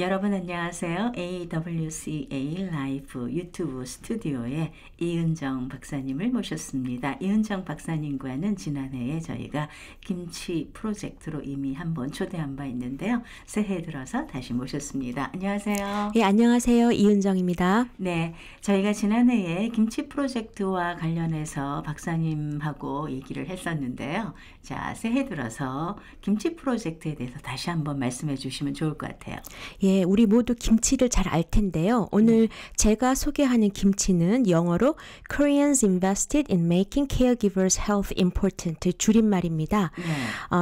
여러분 안녕하세요. AWCA 라이브 유튜브 스튜디오에 이은정 박사님을 모셨습니다. 이은정 박사님과는 지난해에 저희가 김치 프로젝트로 이미 한번 초대한 바 있는데요. 새해 들어서 다시 모셨습니다. 안녕하세요. 예, 안녕하세요. 이은정입니다. 네, 저희가 지난해에 김치 프로젝트와 관련해서 박사님하고 얘기를 했었는데요. 자, 새해 들어서 김치 프로젝트에 대해서 다시 한번 말씀해 주시면 좋을 것 같아요. 예, 우리 모두 김치를 잘 알 텐데요. 오늘 제가 소개하는 김치는 영어로 Koreans invested in making caregivers health important 줄임말입니다.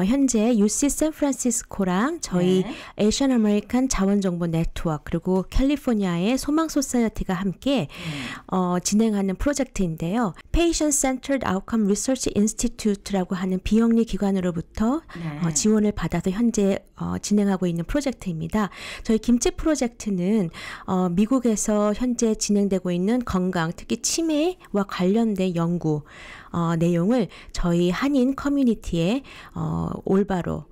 현재 UC 샌프란시스코랑 저희 에이션 아메리칸 자원정보 네트워크 그리고 캘리포니아의 소망 소사이어티가 함께 진행하는 프로젝트인데요. Patient Centered Outcome Research Institute라고 하는 비영리 기관으로부터 지원을 받아서 현재 진행하고 있는 프로젝트입니다. 저희 김치 프로젝트는 미국에서 현재 진행되고 있는 건강, 특히 치매와 관련된 연구 내용을 저희 한인 커뮤니티에 올바로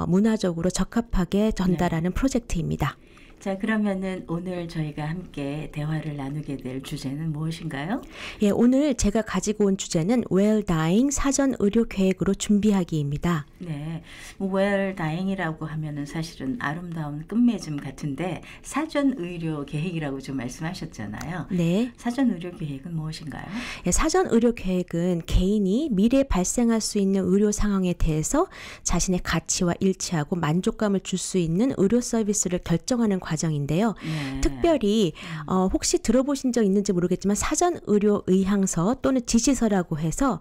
문화적으로 적합하게 전달하는 프로젝트입니다. 자, 그러면은 오늘 저희가 함께 대화를 나누게 될 주제는 무엇인가요? 예, 오늘 제가 가지고 온 주제는 Well Dying 사전 의료 계획으로 준비하기입니다. 네, Well Dying이라고 하면은 사실은 아름다운 끝맺음 같은데 사전 의료 계획이라고 좀 말씀하셨잖아요. 네. 사전 의료 계획은 무엇인가요? 예, 사전 의료 계획은 개인이 미래에 발생할 수 있는 의료 상황에 대해서 자신의 가치와 일치하고 만족감을 줄 수 있는 의료 서비스를 결정하는 과정인데요. 특별히 혹시 들어보신 적 있는지 모르겠지만 사전 의료 의향서 또는 지시서라고 해서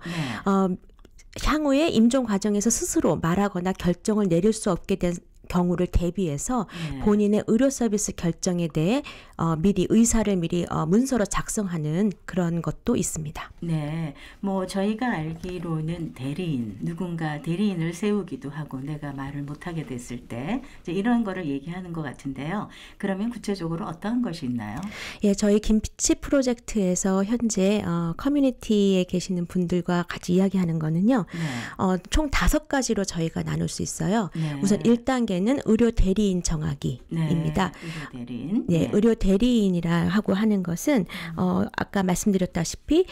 향후에 임종 과정에서 스스로 말하거나 결정을 내릴 수 없게 된 경우를 대비해서 본인의 의료 서비스 결정에 대해 미리 의사를 미리 문서로 작성하는 그런 것도 있습니다. 네, 뭐 저희가 알기로는 대리인, 누군가 대리인을 세우기도 하고 내가 말을 못하게 됐을 때 이제 이런 거를 얘기하는 것 같은데요. 그러면 구체적으로 어떤 것이 있나요? 예, 저희 김치 프로젝트에서 현재 커뮤니티에 계시는 분들과 같이 이야기하는 거는요. 총 5가지로 저희가 나눌 수 있어요. 우선 1단계 는 의료 대리인 정하기입니다. 의료 대리인. 네, 의료 대리인이라 하고 하는 것은 아까 말씀드렸다시피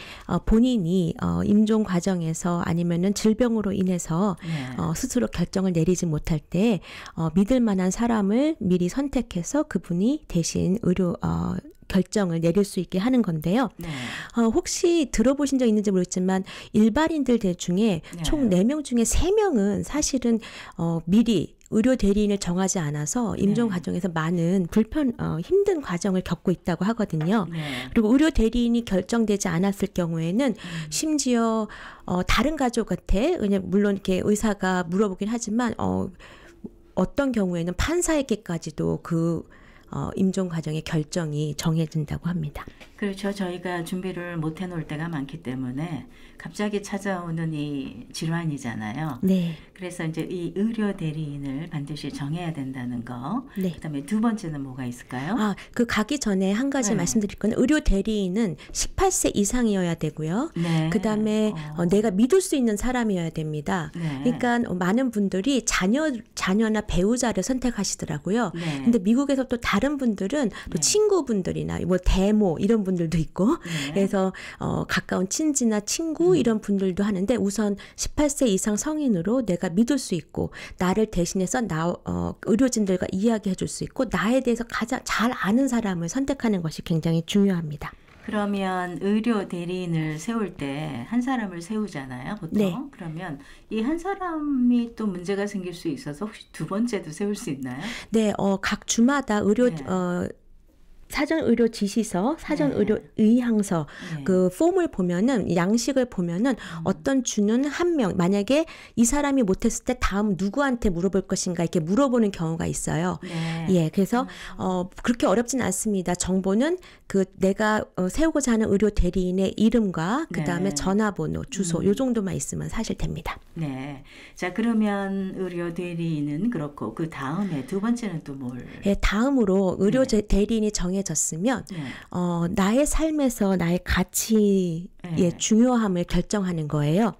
본인이 임종 과정에서 아니면은 질병으로 인해서 스스로 결정을 내리지 못할 때 믿을 만한 사람을 미리 선택해서 그분이 대신 의료 결정을 내릴 수 있게 하는 건데요. 혹시 들어보신 적 있는지 모르겠지만 일반인들 중에 총 4명 중에 3명은 사실은 미리 의료 대리인을 정하지 않아서 임종 과정에서 많은 힘든 과정을 겪고 있다고 하거든요. 그리고 의료 대리인이 결정되지 않았을 경우에는 심지어 다른 가족한테 물론 이렇게 의사가 물어보긴 하지만 어떤 경우에는 판사에게까지도 그 임종 과정의 결정이 정해진다고 합니다. 그렇죠. 저희가 준비를 못 해놓을 때가 많기 때문에 갑자기 찾아오는 이 질환이잖아요. 네. 그래서 이제 이 의료 대리인을 반드시 정해야 된다는 거. 네. 그다음에 2번째는 뭐가 있을까요? 그 가기 전에 한 가지 말씀드릴 건 의료 대리인은 18세 이상이어야 되고요. 그다음에 내가 믿을 수 있는 사람이어야 됩니다. 그러니까 많은 분들이 자녀나 배우자를 선택하시더라고요. 근데 미국에서 또 다른 분들은 또 친구분들이나 뭐 대모 이런 분들도 있고 그래서 가까운 친지나 친구 이런 분들도 하는데 우선 18세 이상 성인으로 내가 믿을 수 있고 나를 대신해서 의료진들과 이야기해 줄 수 있고 나에 대해서 가장 잘 아는 사람을 선택하는 것이 굉장히 중요합니다. 그러면 의료 대리인을 세울 때 한 사람을 세우잖아요, 보통. 네. 그러면 이 한 사람이 또 문제가 생길 수 있어서 혹시 2번째도 세울 수 있나요? 네, 각 주마다 의료 사전 의료 지시서, 사전 의료 의향서 그 폼을 보면은 양식을 보면은 어떤 주는 한 명 만약에 이 사람이 못했을 때 다음 누구한테 물어볼 것인가 이렇게 물어보는 경우가 있어요. 예, 그래서 그렇게 어렵진 않습니다. 정보는 그 내가 세우고자 하는 의료 대리인의 이름과 그 다음에 전화번호, 주소 요 정도만 있으면 사실 됩니다. 네, 자 그러면 의료 대리인은 그렇고 그 다음에 2번째는 또 뭘? 예, 다음으로 의료 대리인이 정해졌으면 나의 삶에서 나의 가치의 중요함을 결정하는 거예요.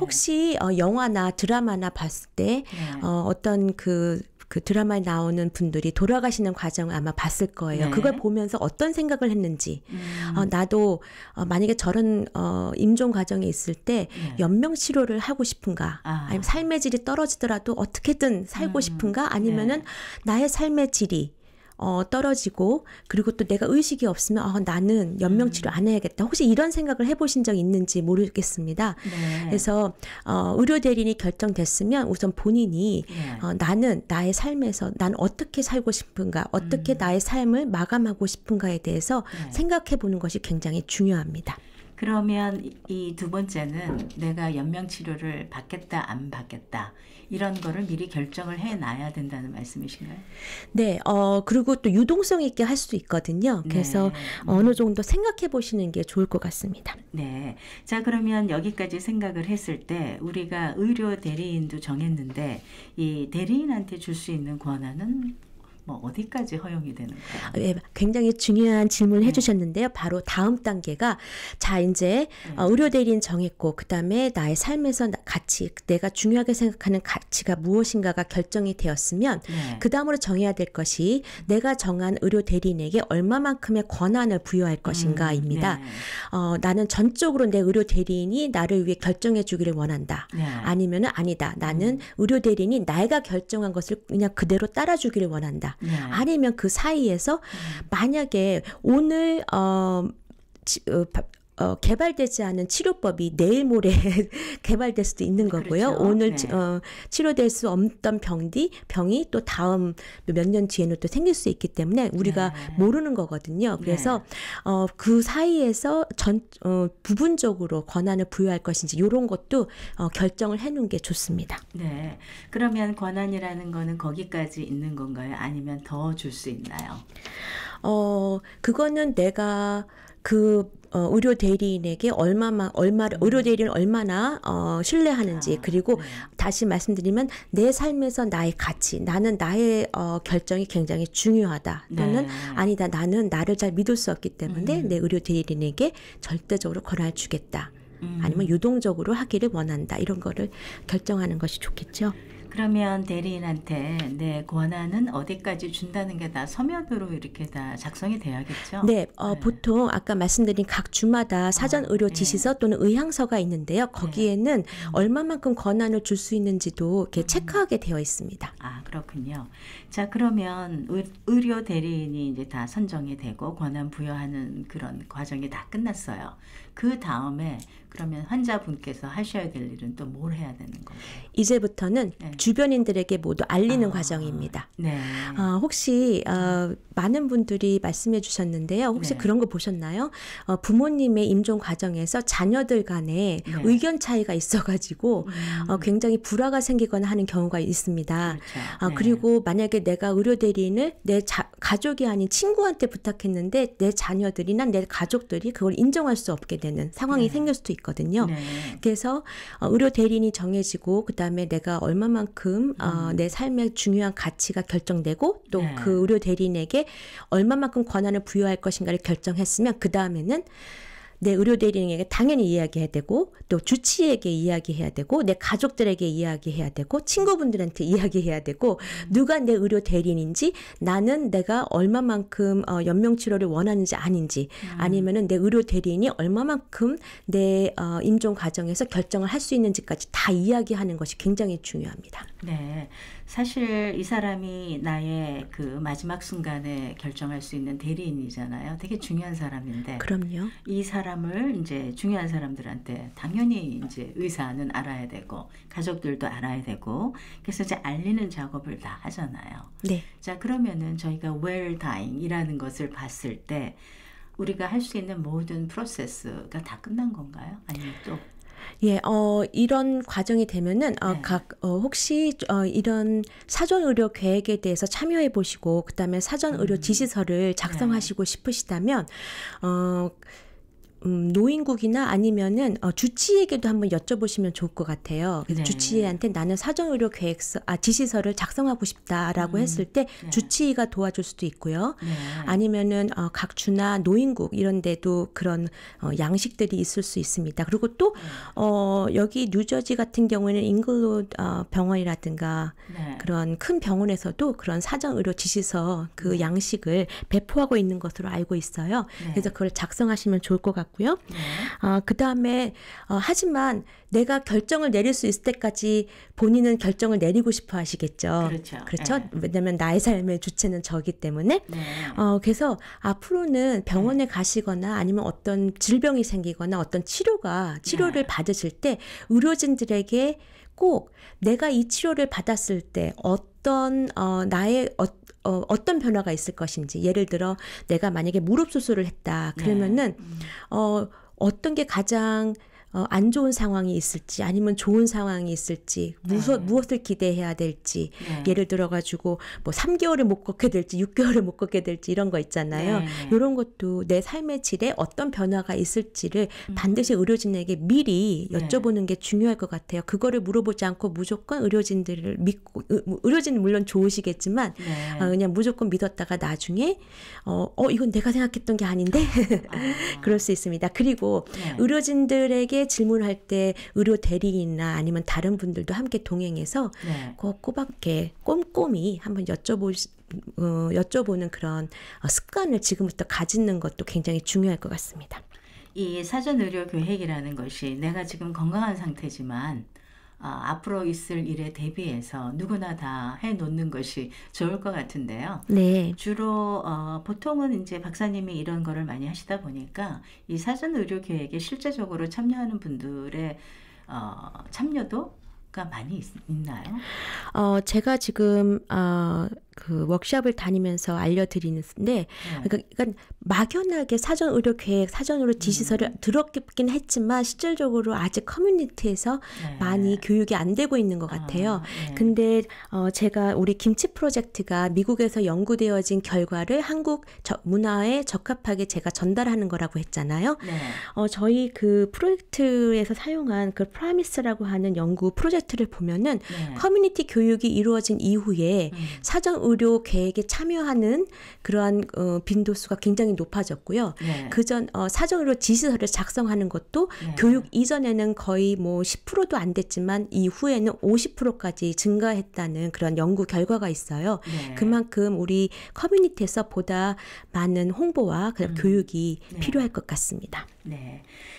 혹시 영화나 드라마나 봤을 때 어떤 그 그 드라마에 나오는 분들이 돌아가시는 과정을 아마 봤을 거예요. 네. 그걸 보면서 어떤 생각을 했는지 나도 만약에 저런 임종 과정에 있을 때 네. 연명 치료를 하고 싶은가 아니면 삶의 질이 떨어지더라도 어떻게든 살고 싶은가 아니면은 네. 나의 삶의 질이 떨어지고 그리고 또 내가 의식이 없으면 나는 연명치료 안 해야겠다. 혹시 이런 생각을 해보신 적 있는지 모르겠습니다. 네. 그래서 의료 대리인이 결정됐으면 우선 본인이 네. 나는 나의 삶에서 난 어떻게 살고 싶은가 어떻게 나의 삶을 마감하고 싶은가에 대해서 네. 생각해 보는 것이 굉장히 중요합니다. 그러면 이 두 번째는 내가 연명치료를 받겠다 안 받겠다 이런 거를 미리 결정을 해놔야 된다는 말씀이신가요? 네, 그리고 또 유동성 있게 할 수 있거든요. 그래서 네. 어느 정도 생각해 보시는 게 좋을 것 같습니다. 네. 자, 그러면 여기까지 생각을 했을 때 우리가 의료 대리인도 정했는데 이 대리인한테 줄 수 있는 권한은 뭐 어디까지 허용이 되는 거예요? 예, 굉장히 중요한 질문을 해주셨는데요. 바로 다음 단계가 자 이제 의료 대리인 정했고 그 다음에 나의 삶에서 가치 내가 중요하게 생각하는 가치가 무엇인가가 결정이 되었으면 네. 그 다음으로 정해야 될 것이 내가 정한 의료 대리인에게 얼마만큼의 권한을 부여할 것인가입니다. 네. 나는 전적으로 내 의료 대리인이 나를 위해 결정해 주기를 원한다. 네. 아니면은 아니다. 나는 의료 대리인이 내가 결정한 것을 그냥 그대로 따라주기를 원한다. 네. 아니면 그 사이에서 만약에 오늘 개발되지 않은 치료법이 내일 모레 개발될 수도 있는 거고요. 그렇죠. 오늘 네. 치료될 수 없던 병이 또 다음 몇 년 뒤에는 또 생길 수 있기 때문에 우리가 네. 모르는 거거든요. 그래서 그 사이에서 부분적으로 권한을 부여할 것인지 이런 것도 결정을 해놓은 게 좋습니다. 네. 그러면 권한이라는 거는 거기까지 있는 건가요? 아니면 더 줄 수 있나요? 그거는 내가 의료 대리인에게 의료 대리인을 얼마나 신뢰하는지 그리고 네. 다시 말씀드리면 내 삶에서 나의 가치 나는 나의 결정이 굉장히 중요하다 또는 네. 아니다 나는 나를 잘 믿을 수 없기 때문에 내 의료 대리인에게 절대적으로 권한을 주겠다 아니면 유동적으로 하기를 원한다 이런 거를 결정하는 것이 좋겠죠. 그러면 대리인한테 내 권한은 어디까지 준다는 게 다 서면으로 이렇게 다 작성이 돼야겠죠? 네, 보통 아까 말씀드린 각 주마다 사전 의료 지시서 또는 의향서가 있는데요. 거기에는 얼마만큼 권한을 줄 수 있는지도 이렇게 체크하게 되어 있습니다. 아, 그렇군요. 자, 그러면 의료 대리인이 이제 다 선정이 되고 권한 부여하는 그런 과정이 다 끝났어요. 그 다음에 그러면 환자분께서 하셔야 될 일은 또 뭘 해야 되는 건가요? 이제부터는 네. 주변인들에게 모두 알리는 과정입니다. 네. 혹시 많은 분들이 말씀해 주셨는데요. 혹시 네. 그런 거 보셨나요? 부모님의 임종 과정에서 자녀들 간에 네. 의견 차이가 있어가지고 굉장히 불화가 생기거나 하는 경우가 있습니다. 그렇죠. 네. 그리고 만약에 내가 의료 대리인을 내 가족이 아닌 친구한테 부탁했는데 내 자녀들이나 내 가족들이 그걸 인정할 수 없게 되는 상황이 생길 수도 있거든요. 네. 그래서 의료 대리인이 정해지고 그다음에 내가 얼마만큼 내 삶의 중요한 가치가 결정되고 또 네. 그 의료 대리인에게 얼마만큼 권한을 부여할 것인가를 결정했으면 그다음에는 내 의료 대리인에게 당연히 이야기해야 되고 또 주치의에게 이야기해야 되고 내 가족들에게 이야기해야 되고 친구분들한테 이야기해야 되고 누가 내 의료 대리인인지 나는 내가 얼마만큼 연명치료를 원하는지 아닌지 아니면은 내 의료 대리인이 얼마만큼 내 임종 과정에서 결정을 할 수 있는지까지 다 이야기하는 것이 굉장히 중요합니다. 네. 사실 이 사람이 나의 그 마지막 순간에 결정할 수 있는 대리인이잖아요. 되게 중요한 사람인데. 그럼요. 이 사람을 이제 중요한 사람들한테 당연히 이제 의사는 알아야 되고 가족들도 알아야 되고 그래서 이제 알리는 작업을 다 하잖아요. 네. 자, 그러면은 저희가 well dying이라는 것을 봤을 때 우리가 할 수 있는 모든 프로세스가 다 끝난 건가요? 아니면 또 예, 이런 과정이 되면은 혹시 이런 사전 의료 계획에 대해서 참여해 보시고 그다음에 사전 의료 지시서를 작성하시고 싶으시다면 노인국이나 아니면은 주치의에게도 한번 여쭤보시면 좋을 것 같아요. 그래서 주치의한테 나는 사전의료 계획서, 지시서를 작성하고 싶다라고 했을 때 주치의가 도와줄 수도 있고요. 아니면은 각 주나 노인국 이런 데도 그런 양식들이 있을 수 있습니다. 그리고 또 여기 뉴저지 같은 경우에는 잉글로 병원이라든가 그런 큰 병원에서도 그런 사전의료 지시서 그 양식을 배포하고 있는 것으로 알고 있어요. 그래서 그걸 작성하시면 좋을 것 같고요. 그 다음에 하지만 내가 결정을 내릴 수 있을 때까지 본인은 결정을 내리고 싶어 하시겠죠. 그렇죠. 왜냐하면 나의 삶의 주체는 저기 때문에. 그래서 앞으로는 병원에 가시거나 아니면 어떤 질병이 생기거나 어떤 치료를 받으실 때 의료진들에게 꼭 내가 이 치료를 받았을 때 어떤 어떤 변화가 있을 것인지, 예를 들어 내가 만약에 무릎 수술을 했다 그러면은 어떤 게 가장 안 좋은 상황이 있을지 아니면 좋은 상황이 있을지 무엇을 기대해야 될지 예를 들어가지고 뭐 3개월을 못 걷게 될지 6개월을 못 걷게 될지 이런 거 있잖아요. 이런 것도 내 삶의 질에 어떤 변화가 있을지를 반드시 의료진에게 미리 여쭤보는 게 중요할 것 같아요. 그거를 물어보지 않고 무조건 의료진들을 믿고 의료진은 물론 좋으시겠지만 그냥 무조건 믿었다가 나중에 이건 내가 생각했던 게 아닌데 그럴 수 있습니다. 그리고 의료진들에게 질문할 때 의료 대리인이나 아니면 다른 분들도 함께 동행해서 꼬박게 꼼꼼히 한번 여쭤보는 그런 습관을 지금부터 가지는 것도 굉장히 중요할 것 같습니다. 이 사전의료 계획이라는 것이 내가 지금 건강한 상태지만 앞으로 있을 일에 대비해서 누구나 다 해놓는 것이 좋을 것 같은데요. 주로 보통은 이제 박사님이 이런 거를 많이 하시다 보니까 이 사전 의료 계획에 실제적으로 참여하는 분들의 참여도가 많이 있나요? 제가 지금 그 워크숍을 다니면서 알려드리는데 그러니까 막연하게 사전 의료 계획, 사전 의료 지시서를 들었긴 했지만 실질적으로 아직 커뮤니티에서 많이 교육이 안 되고 있는 것 같아요. 근데 제가 우리 김치 프로젝트가 미국에서 연구되어진 결과를 한국 문화에 적합하게 제가 전달하는 거라고 했잖아요. 저희 그 프로젝트에서 사용한 그 프라미스라고 하는 연구 프로젝트를 보면은 커뮤니티 교육이 이루어진 이후에 사전 의료 계획에 참여하는 그러한 빈도수가 굉장히 높아졌고요. 그전 사전 의료 지시서를 작성하는 것도 교육 이전에는 거의 뭐 10%도 안 됐지만 이후에는 50%까지 증가했다는 그런 연구 결과가 있어요. 그만큼 우리 커뮤니티에서 보다 많은 홍보와 그런 교육이 필요할 것 같습니다.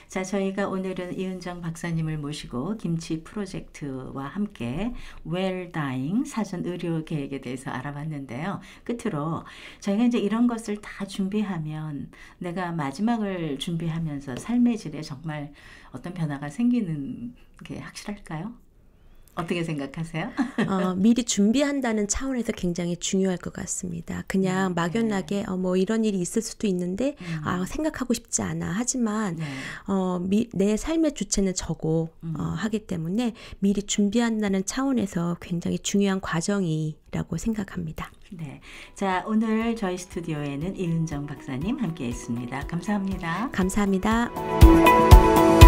자, 저희가 오늘은 이은정 박사님을 모시고 김치 프로젝트와 함께 Well Dying 사전 의료 계획에 대해서 알아봤는데요. 끝으로 저희가 이제 이런 것을 다 준비하면 내가 마지막을 준비하면서 삶의 질에 정말 어떤 변화가 생기는 게 확실할까요? 어떻게 생각하세요? 미리 준비한다는 차원에서 굉장히 중요할 것 같습니다. 그냥 막연하게 뭐 이런 일이 있을 수도 있는데 생각하고 싶지 않아. 하지만 내 삶의 주체는 저고 하기 때문에 미리 준비한다는 차원에서 굉장히 중요한 과정이라고 생각합니다. 자, 오늘 저희 스튜디오에는 이은정 박사님 함께했습니다. 감사합니다. 감사합니다.